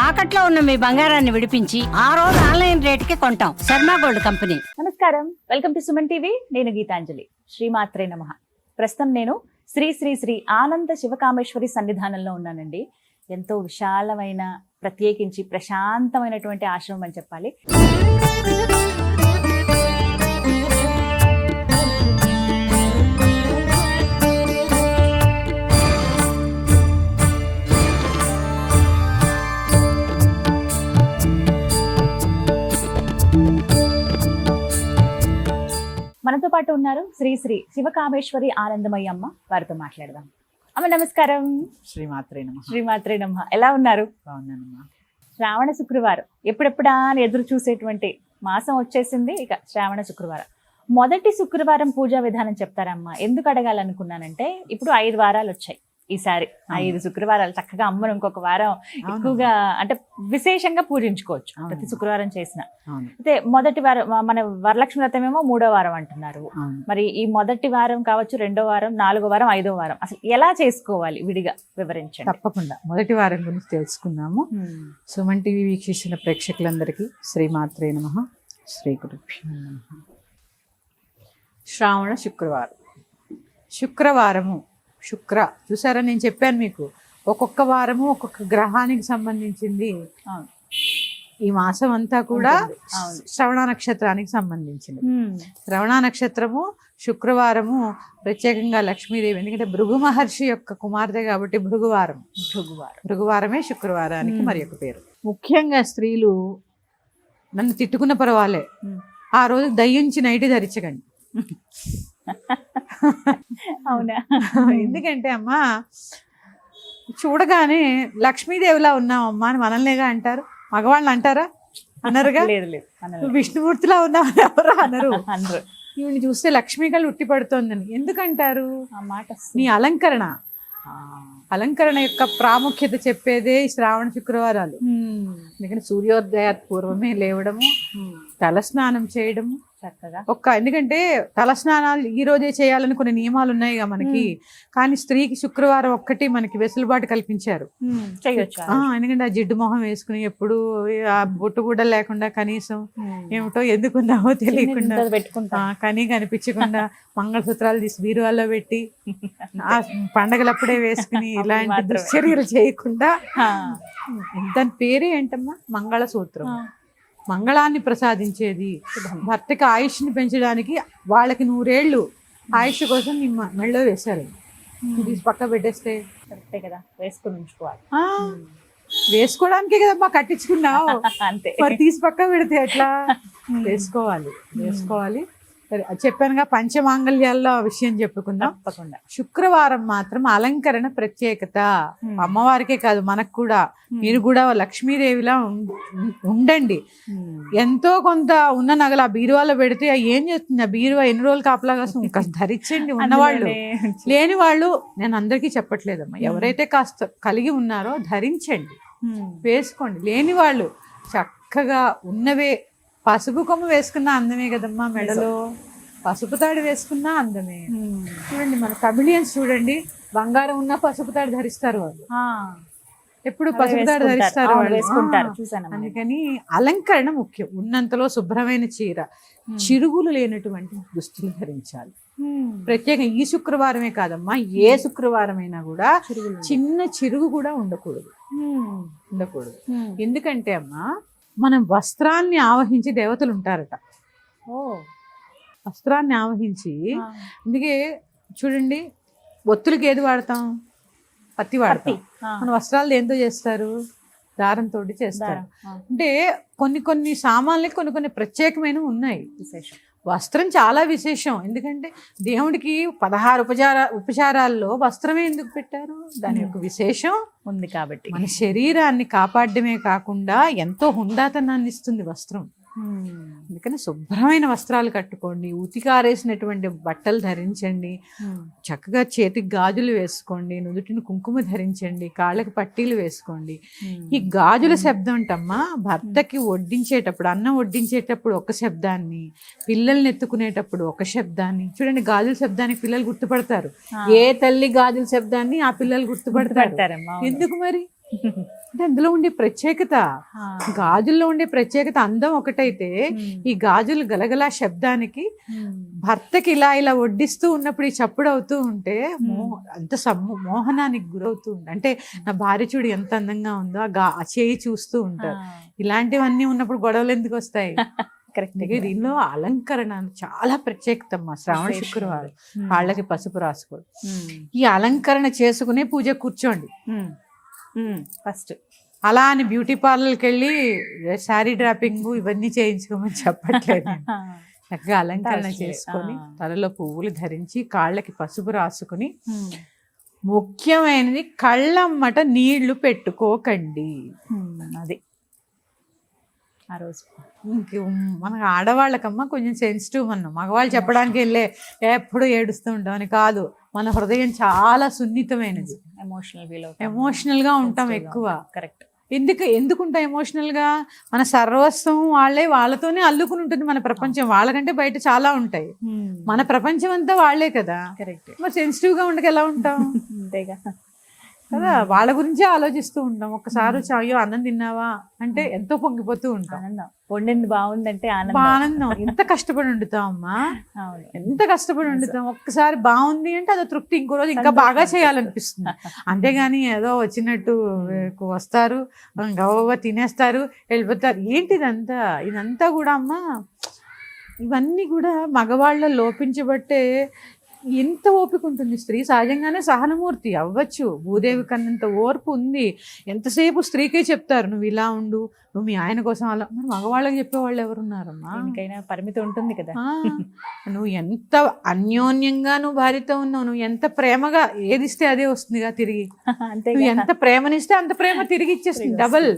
తాకట్లో ఉన్న మీ బంగారాన్ని విడిపించి ఆ రోజు ఆన్లైన్ రేటుకి కొంటాం. Sharma gold company. నమస్కారం, వెల్కమ్ టు సుమన్ టీవీ. నేను గీతాంజలి. శ్రీమాత్రే నమః. ప్రస్తుతం నేను శ్రీ శ్రీ శ్రీ ఆనంద శివకామేశ్వరి సన్నిధానంలో ఉన్నానండి. ఎంతో విశాలమైన, ప్రత్యేకించి ప్రశాంతమైనటువంటి ఆశ్రమం అని చెప్పాలి. మనతో పాటు ఉన్నారు శ్రీ శ్రీ శివకామేశ్వరి ఆనందమయ్య అమ్మ. వారితో మాట్లాడదాం. అమ్మ నమస్కారం. శ్రీమాత్రే నమః. శ్రీమాత్రే నమః. ఎలా ఉన్నారు? బాగున్నానమ్మా. శ్రావణ శుక్రవారం ఎప్పుడెప్పుడా అని ఎదురు చూసేటువంటి మాసం వచ్చేసింది. ఇక శ్రావణ శుక్రవారం, మొదటి శుక్రవారం పూజా విధానం చెప్తారమ్మా. ఎందుకు అడగాలనుకున్నానంటే, ఇప్పుడు 5 వారాలు వచ్చాయి. ఈసారి 5 శుక్రవారాలు చక్కగా అమ్మను ఇంకొక వారం ఎక్కువగా అంటే విశేషంగా పూజించుకోవచ్చు ప్రతి శుక్రవారం చేసిన. అయితే మొదటి వారం మన వరలక్ష్మి వ్రతం ఏమో 3వ వారం అంటున్నారు. మరి ఈ మొదటి వారం కావచ్చు, 2వ వారం, 4వ వారం, 5వ వారం అసలు ఎలా చేసుకోవాలి విడిగా వివరించండి. తప్పకుండా మొదటి వారం గురించి తెలుసుకుందాము. సుమన్ టీవీ వీక్షిస్తున్న ప్రేక్షకులందరికీ శ్రీమాత్రే నమః. శ్రీ గురుభ్యో నమః. శ్రావణ శుక్రవారము శుక్ర చూసారా, నేను చెప్పాను మీకు ఒక్కొక్క వారము ఒక్కొక్క గ్రహానికి సంబంధించింది. ఈ మాసం అంతా కూడా శ్రవణ నక్షత్రానికి సంబంధించింది. శ్రవణ నక్షత్రము శుక్రవారము ప్రత్యేకంగా లక్ష్మీదేవి, ఎందుకంటే భృగు మహర్షి యొక్క కుమార్తె కాబట్టి భృగువారమే శుక్రవారానికి మరి ఒక పేరు. ముఖ్యంగా స్త్రీలు నన్ను తిట్టుకున్న పర్వాలే, ఆ రోజు దయ్యుంచి నైటి ధరించకండి. అవునా? ఎందుకంటే అమ్మా, చూడగానే లక్ష్మీదేవిలా ఉన్నావమ్మా అని మనల్నిగా అంటారు. మగవాళ్ళని అంటారా? అనరుగా. విష్ణుమూర్తిలా ఉన్నావు ఎవరు అనరు. ఈవిని చూస్తే లక్ష్మీ కళ్ళు ఉట్టి పడుతోందని ఎందుకంటారు? నీ అలంకరణ యొక్క ప్రాముఖ్యత చెప్పేదే ఈ శ్రావణ శుక్రవారాలు. ఎందుకంటే సూర్యోదయ పూర్వమే లేవడము, తలస్నానం చేయడము చక్కగా ఎందుకంటే తలస్నానాలు ఈ రోజే చేయాలని కొన్ని నియమాలు ఉన్నాయిగా మనకి. కానీ స్త్రీకి శుక్రవారం ఒక్కటి మనకి వెసులుబాటు కల్పించారు. ఎందుకంటే ఆ జిడ్డు మొహం వేసుకుని ఎప్పుడు ఆ బొట్టు కూడా లేకుండా, కనీసం ఏమిటో ఎందుకున్నావో తెలియకుండా కనీ కనిపించకుండా మంగళసూత్రాలు తీసి బీరువాల్లో పెట్టి ఆ పండగలప్పుడే వేసుకుని ఇలాంటి దుశ్చర్యలు చేయకుండా, దాని పేరే ఏంటమ్మా? మంగళసూత్రం. మంగళాన్ని ప్రసాదించేది, భర్తకి ఆయుష్ని పెంచడానికి. వాళ్ళకి 100 ఏళ్ళు ఆయుష్ కోసం నీ మెళ్ళో వేశారు. తీసి పక్క పెట్టేస్తే కరెక్టే కదా, వేసుకుని ఉంచుకోవాలి. వేసుకోవడానికే కదమ్మా కట్టించుకున్నావు, అంతే. మరి తీసి పక్క పెడితే ఎట్లా? వేసుకోవాలి. చెప్పానుగా, పంచమాంగళ్యాల్లో విషయం చెప్పుకుందాం. తప్పకుండా. శుక్రవారం మాత్రం అలంకరణ ప్రత్యేకత. అమ్మవారికే కాదు, మనకు కూడా. మీరు కూడా లక్ష్మీదేవిలా ఉండండి. ఎంతో కొంత ఉన్న నగలు ఆ బీరువాలో పెడితే ఏం చేస్తుంది? ఆ బీరువా ఎన్ని రోజులు కాపలా కాస్త ధరించండి. ఉన్నవాళ్ళు, లేని వాళ్ళు, నేను అందరికీ చెప్పట్లేదమ్మా, ఎవరైతే కాస్త కలిగి ఉన్నారో ధరించండి, వేసుకోండి. లేని వాళ్ళు చక్కగా ఉన్నవే. పసుపు కొమ్ము వేసుకున్నా అందమే కదమ్మా, మెడలో పసుపు తాడు వేసుకున్నా అందమే. చూడండి, మన తమిళియన్స్ చూడండి, బంగారం ఉన్నా పసుపు తాడు ధరిస్తారు వాళ్ళు. ఎప్పుడు పసుపు తాడు ధరిస్తారు వాళ్ళు. అందుకని అలంకరణ ముఖ్యం. ఉన్నంతలో శుభ్రమైన చీర, చిరుగులు లేనటువంటి దుస్తులు ధరించాలి. ప్రత్యేకంగా ఈ శుక్రవారమే కాదమ్మా, ఏ శుక్రవారమైనా కూడా చిన్న చిరుగు కూడా ఉండకూడదు. ఎందుకంటే అమ్మా, మనం వస్త్రాన్ని ఆవహించి దేవతలు ఉంటారట. వస్త్రాన్ని ఆవహించి, అందుకే చూడండి, ఒత్తులకి ఏది వాడతాం? పత్తి వాడతాం. మన వస్త్రాలు దేంతో చేస్తారు? దారంతో చేస్తారు. అంటే కొన్ని సామాన్లకి కొన్ని ప్రత్యేకమైనవి ఉన్నాయి. వస్త్రం చాలా విశేషం. ఎందుకంటే దేవుడికి 16 ఉపచారాల్లో వస్త్రమే ఎందుకు పెట్టారు? దాని యొక్క విశేషం ఉంది కాబట్టి. మన శరీరాన్ని కాపాడమే కాకుండా ఎంతో హుందాతనాన్ని ఇస్తుంది వస్త్రం. అందుకని శుభ్రమైన వస్త్రాలు కట్టుకోండి, ఉతికారేసినటువంటి బట్టలు ధరించండి, చక్కగా చేతికి గాజులు వేసుకోండి, నుదుటిని కుంకుమ ధరించండి, కాళ్ళకి పట్టీలు వేసుకోండి. ఈ గాజుల శబ్దం అంటమ్మా, భర్తకి వడ్డించేటప్పుడు, అన్నం వడ్డించేటప్పుడు ఒక శబ్దాన్ని, పిల్లల్ని ఎత్తుకునేటప్పుడు ఒక శబ్దాన్ని. చూడండి, గాజుల శబ్దానికి పిల్లలు గుర్తుపడతారు. ఏ తల్లి గాజుల శబ్దాన్ని ఆ పిల్లలు గుర్తుపడతారు. ఎందుకు మరి? అంటే అందులో ఉండే ప్రత్యేకత, గాజుల్లో ఉండే ప్రత్యేకత అందం ఒకటైతే ఈ గాజులు గలగలా శబ్దానికి భర్తకి ఇలా ఇలా వడ్డిస్తూ ఉన్నప్పుడు ఈ చప్పుడు అవుతూ ఉంటే అంత మోహనానికి గురవుతూ ఉంటుంది. అంటే నా భార్య చూడు ఎంత అందంగా ఉందో ఆ చేయి చూస్తూ ఉంటారు. ఇలాంటివన్నీ ఉన్నప్పుడు గొడవలు ఎందుకు వస్తాయి? దీనిలో అలంకరణ చాలా ప్రత్యేకత అమ్మా. శ్రావణ శుక్రవారం కాళ్ళకి పసుపు రాసుకోవడం, ఈ అలంకరణ చేసుకునే పూజ కూర్చోండి ఫస్ట్. అలా అని బ్యూటీ పార్లర్కి వెళ్ళి శారీ డ్రాపింగ్ ఇవన్నీ చేయించుకోమని చెప్పట్లేదు. చక్కగా అలంకరణ చేసుకొని తలలో పువ్వులు ధరించి కాళ్ళకి పసుపు రాసుకుని, ముఖ్యమైనది కళ్ళమ్మట నీళ్లు పెట్టుకోకండి. అది ఆ రోజు మన ఆడవాళ్ళకమ్మా కొంచెం సెన్సిటివ్ అన్నాం. మగవాళ్ళు చెప్పడానికి వెళ్ళే ఎప్పుడు ఏడుస్తూ ఉంటాం అని కాదు, మన హృదయం చాలా సున్నితమైనది. ఎమోషనల్ గా ఉంటాం ఎక్కువ. కరెక్ట్. ఎందుకుంటాం ఎమోషనల్ గా? మన సర్వస్వం వాళ్ళతోనే అల్లుకుని ఉంటుంది మన ప్రపంచం. వాళ్ళకంటే బయట చాలా ఉంటాయి, మన ప్రపంచం అంతా వాళ్లే కదా. కరెక్ట్. మరి సెన్సిటివ్ గా ఉండక ఎలా ఉంటాం? అంతేగా కదా, వాళ్ళ గురించే ఆలోచిస్తూ ఉంటాం. ఒక్కసారి అయ్యో అన్నం తిన్నావా అంటే ఎంతో పొంగిపోతూ ఉంటాం. వండింది బాగుందంటే ఆనందం. ఎంత కష్టపడి వండుతాం అమ్మా, ఎంత కష్టపడి వండుతాం. ఒక్కసారి బాగుంది అంటే అదో తృప్తి, ఇంకో రోజు ఇంకా బాగా చేయాలనిపిస్తుంది. అంతేగాని ఏదో వచ్చినట్టు వస్తారు, గవ్వ తినేస్తారు, వెళ్ళిపోతారు. ఏంటి ఇదంతా కూడా అమ్మా, ఇవన్నీ కూడా మగవాళ్ళ లోపించబట్టే. ఎంత ఓపిక ఉంటుంది. స్త్రీ సహజంగానే సహనమూర్తి అవ్వచ్చు, భూదేవి కన్నంత ఓర్పు ఉంది. ఎంతసేపు స్త్రీకే చెప్తారు నువ్వు ఇలా ఉండు, నువ్వు మీ ఆయన కోసం అలా. మరి మగవాళ్ళకి చెప్పేవాళ్ళు ఎవరున్నారమ్మా? ఇంకైనా పరిమితి ఉంటుంది కదా. నువ్వు ఎంత అన్యోన్యంగా నువ్వు భార్యతో ఉన్నావు, నువ్వు ఎంత ప్రేమగా ఏదిస్తే అదే వస్తుందిగా తిరిగి. అంతే, నువ్వు ఎంత ప్రేమనిస్తే అంత ప్రేమ తిరిగి ఇచ్చేస్తుంది డబల్.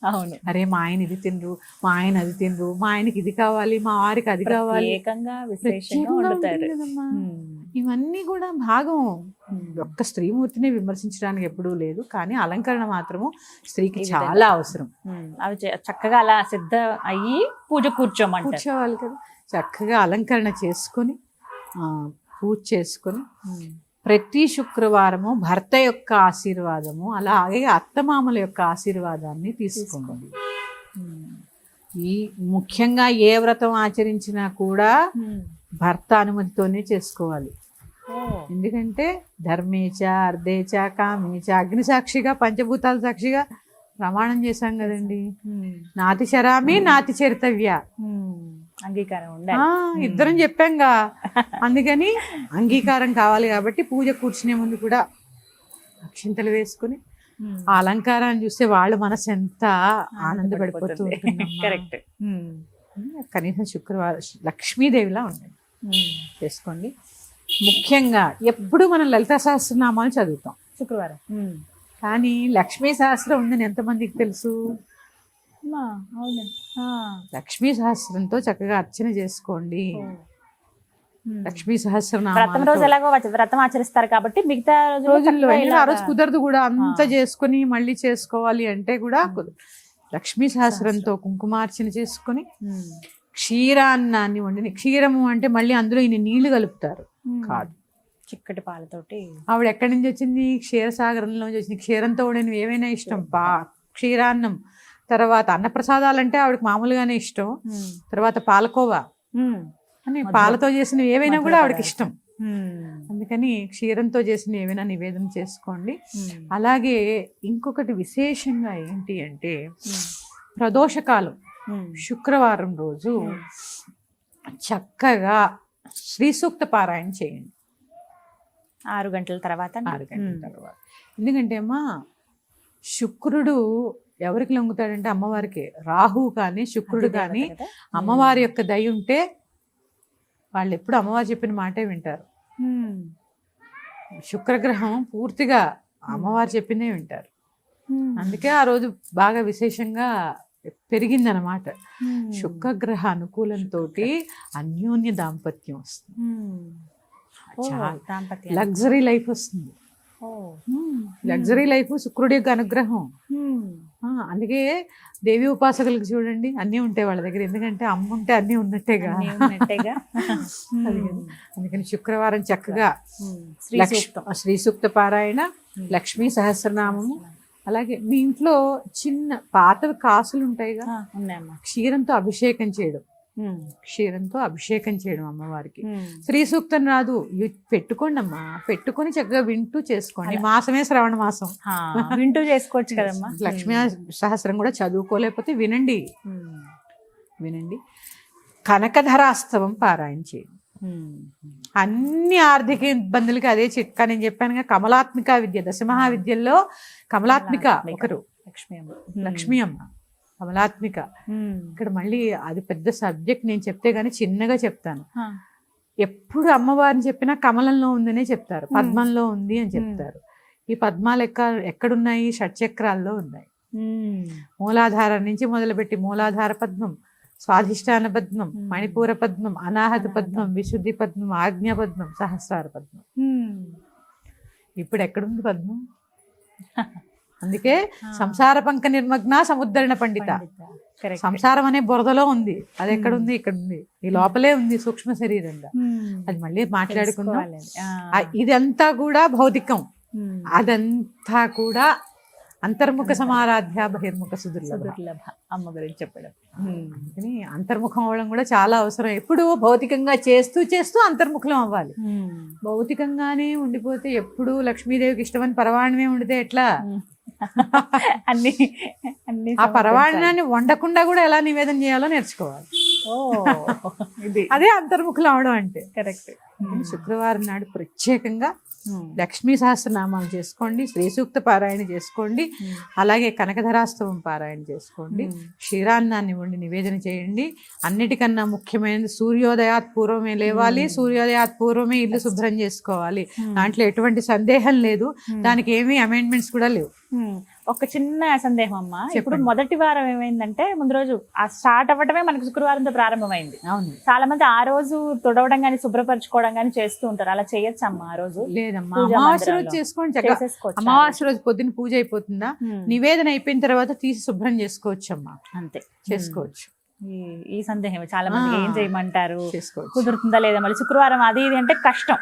అవును. అరే మా ఆయన ఇది తినరు, మా ఆయన అది తినరు, మా ఆయనకి ఇది కావాలి, మా వారికి అది కావాలి. ఇవన్నీ కూడా భాగం. ఒక్క స్త్రీమూర్తిని విమర్శించడానికి ఎప్పుడూ లేదు, కానీ అలంకరణ మాత్రము స్త్రీకి చాలా అవసరం. అవి చక్కగా అలా సిద్ధ అయ్యి పూజ కూర్చోవాలి కదా. చక్కగా అలంకరణ చేసుకొని పూజ చేసుకొని ప్రతి శుక్రవారము భర్త యొక్క ఆశీర్వాదము, అలాగే అత్తమామల యొక్క ఆశీర్వాదాన్ని తీసుకోండి. ఈ ముఖ్యంగా ఏ వ్రతం ఆచరించినా కూడా భర్త అనుమతితోనే చేసుకోవాలి. ఎందుకంటే ధర్మేచ అర్ధేచ కామేచ అగ్ని సాక్షిగా పంచభూతాల సాక్షిగా ప్రమాణం చేశాం కదండి. నాతి చరామి నాతి చరితవ్య, అంగీకారం ఇద్దరం చెప్పాంగా. అందుకని అంగీకారం కావాలి. కాబట్టి పూజ కూర్చునే ముందు కూడా అక్షింతలు వేసుకుని ఆ అలంకారాన్ని చూస్తే వాళ్ళ మనసు ఎంత ఆనందపడిపోతూ ఉంటుంది. కరెక్ట్. కనీసం శుక్రవారం లక్ష్మీదేవిలా ఉండండి, చేసుకోండి. ముఖ్యంగా ఎప్పుడు మనం లలితా సహస్రనామాలు చదువుతాం శుక్రవారం, కానీ లక్ష్మీ సహస్రం ఉందని ఎంతమందికి తెలుసు? లక్ష్మీ సహస్రంతో చక్కగా అర్చన చేసుకోండి. లక్ష్మీ సహస్రనామం రోజు ఎలాగో వ్రతం ఆచరిస్తారు కాబట్టి మిగతా రోజుల్లో ఆ రోజు కుదరదు కూడా, అంత చేసుకుని మళ్ళీ చేసుకోవాలి అంటే కూడా లక్ష్మీ సహస్రంతో కుంకుమార్చన చేసుకుని క్షీరాన్నాన్ని వండిన, క్షీరము అంటే మళ్ళీ అందులో ఇన్ని నీళ్లు కలుపుతారు కాదు, చిక్కటి పాలతోటి. ఆవిడ ఎక్కడి నుంచి వచ్చింది? క్షీరసాగరంలో వచ్చింది. క్షీరంతో వండినవి ఏవైనా ఇష్టం, క్షీరాన్నం. తర్వాత అన్నప్రసాదాలంటే ఆవిడకి మామూలుగానే ఇష్టం. తర్వాత పాలకోవా అని పాలతో చేసినవి ఏవైనా కూడా ఆవిడకి ఇష్టం. అందుకని క్షీరంతో చేసిన ఏవైనా నివేదన చేసుకోండి. అలాగే ఇంకొకటి విశేషంగా ఏంటి అంటే ప్రదోషకాలం శుక్రవారం రోజు చక్కగా శ్రీ సూక్త పారాయణ చేయండి 6 గంటల తర్వాత. ఎందుకంటే అమ్మా శుక్రుడు ఎవరికి లొంగుతాడంటే అమ్మవారికి. రాహు కానీ శుక్రుడు కానీ అమ్మవారి యొక్క దయ ఉంటే వాళ్ళు ఎప్పుడు అమ్మవారు చెప్పిన మాటే వింటారు. శుక్రగ్రహం పూర్తిగా అమ్మవారు చెప్పినే వింటారు. అందుకే ఆ రోజు బాగా విశేషంగా పెరిగిందనమాట. శుక్రగ్రహ అనుకూలంతో అన్యోన్య దాంపత్యం వస్తుంది, లగ్జరీ లైఫ్ వస్తుంది. లగ్జరీ లైఫ్ శుక్రుడి యొక్క అనుగ్రహం. అందుకే దేవి ఉపాసకులకు చూడండి అన్నీ ఉంటాయి వాళ్ళ దగ్గర, ఎందుకంటే అమ్మ ఉంటే అన్నీ ఉన్నట్టేగా. అందుకని శుక్రవారం చక్కగా శ్రీ సూక్త పారాయణ, లక్ష్మీ సహస్రనామము, అలాగే మీ ఇంట్లో చిన్న పాతవి కాసులు ఉంటాయిగా, ఉన్నాయమ్మా. క్షీరంతో అభిషేకం చేయడం, క్షీరంతో అభిషేకం చేయడం అమ్మవారికి. శ్రీ సూక్తం రాదు, పెట్టుకోండి అమ్మా, పెట్టుకొని చక్కగా వింటూ చేసుకోండి. మాసమే శ్రవణ మాసం, వింటూ చేసుకోవచ్చు కదమ్మా. లక్ష్మీ సహస్రం కూడా చదువుకోలేకపోతే వినండి, వినండి. కనకధరాస్తవం పారాయణ చేయండి. అన్ని ఆర్థిక ఇబ్బందులకి అదే చిట్కా. నేను చెప్పానుగా, కమలాత్మిక విద్య, దశమహావిద్యల్లో కమలాత్మిక ఒకరు లక్ష్మీ అమ్మ, కమలాత్మిక. ఇక్కడ మళ్ళీ అది పెద్ద సబ్జెక్ట్, నేను చెప్తే గానీ చిన్నగా చెప్తాను. ఎప్పుడు అమ్మవారిని చెప్పినా కమలంలో ఉందనే చెప్తారు, పద్మంలో ఉంది అని చెప్తారు. ఈ పద్మాలు ఎక్కడున్నాయి? షట్చక్రాల్లో ఉన్నాయి. మూలాధారం నుంచి మొదలుపెట్టి మూలాధార పద్మం, స్వాధిష్టాన పద్మం, మణిపూర పద్మం, అనాహత పద్మం, విశుద్ధి పద్మం, ఆజ్ఞ పద్మం, సహస్రార పద్మం. ఇప్పుడు ఎక్కడుంది పద్మం? అందుకే సంసార పంక నిర్మగ్న సముద్ధరణ పండిత. సంసారం అనే బురదలో ఉంది, అది ఎక్కడుంది? ఇక్కడ ఉంది, ఈ లోపలే ఉంది సూక్ష్మ శరీరంగా. అది మళ్ళీ మాట్లాడుకుందాం. ఇదంతా కూడా భౌతికం, అదంతా కూడా అంతర్ముఖ సమారాధ్య బహిర్ముఖ సుదుర్లభ. అమ్మ గురించి చెప్పడం, అంతర్ముఖం అవ్వడం కూడా చాలా అవసరం. ఎప్పుడు భౌతికంగా చేస్తూ చేస్తూ అంతర్ముఖం అవ్వాలి. భౌతికంగానే ఉండిపోతే, ఎప్పుడు లక్ష్మీదేవికి ఇష్టమని పరవాణమే ఉండితే ఎట్లా? అన్ని అన్ని ఆ పరవాణాన్ని వండకుండా కూడా ఎలా నివేదన చేయాలో నేర్చుకోవాలి. అదే అంతర్ముఖులు అవడం అంటే. కరెక్ట్. శుక్రవారం నాడు ప్రత్యేకంగా లక్ష్మీ సహస్రనామాలు చేసుకోండి, శ్రీ సూక్త పారాయణ చేసుకోండి, అలాగే కనకధరాస్తవం పారాయణ చేసుకోండి, క్షీరాన్నాన్ని వండి నివేదన చేయండి. అన్నిటికన్నా ముఖ్యమైనది సూర్యోదయాత్ పూర్వమే లేవాలి, సూర్యోదయాత్ పూర్వమే ఇల్లు శుభ్రం చేసుకోవాలి. దాంట్లో ఎటువంటి సందేహం లేదు, దానికి ఏమీ అమెండ్మెంట్స్ కూడా లేవు. ఒక చిన్న సందేహం అమ్మా, ఇప్పుడు మొదటి వారం ఏమైందంటే, ముందు రోజు ఆ స్టార్ట్ అవ్వటమే మనకి శుక్రవారంతో ప్రారంభమైంది. అవును, చాలా మంది ఆ రోజు తుడవడం గానీ శుభ్రపరచుకోవడం గానీ చేస్తూ ఉంటారు. అలా చేయొచ్చు అమ్మా ఆ రోజు? లేదమ్మా, అమావాస్య రోజు చేసుకోండి చక్కగా. అమావాస్య రోజు పొద్దున్న పూజ అయిపోతుందా, నివేదన అయిపోయిన తర్వాత తీసి శుభ్రం చేసుకోవచ్చు అమ్మా, అంతే చేసుకోవచ్చు. ఈ సందేహం చాలా మంది, ఏం చేయమంటారు, కుదురుతుందా లేదా? మళ్ళీ శుక్రవారం అది ఇది అంటే కష్టం,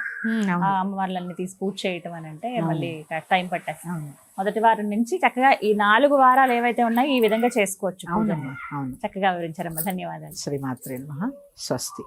అమ్మవార్లన్నీ తీసి పూజ చేయటం అని అంటే మళ్ళీ టైం పట్టేస్తాం. మొదటి వారం నుంచి చక్కగా ఈ 4 వారాలు ఏవైతే ఉన్నాయో ఈ విధంగా చేసుకోవచ్చు. చక్కగా వివరించారమ్మా, ధన్యవాదాలు. శ్రీమాత్రే నమః. స్వస్తి.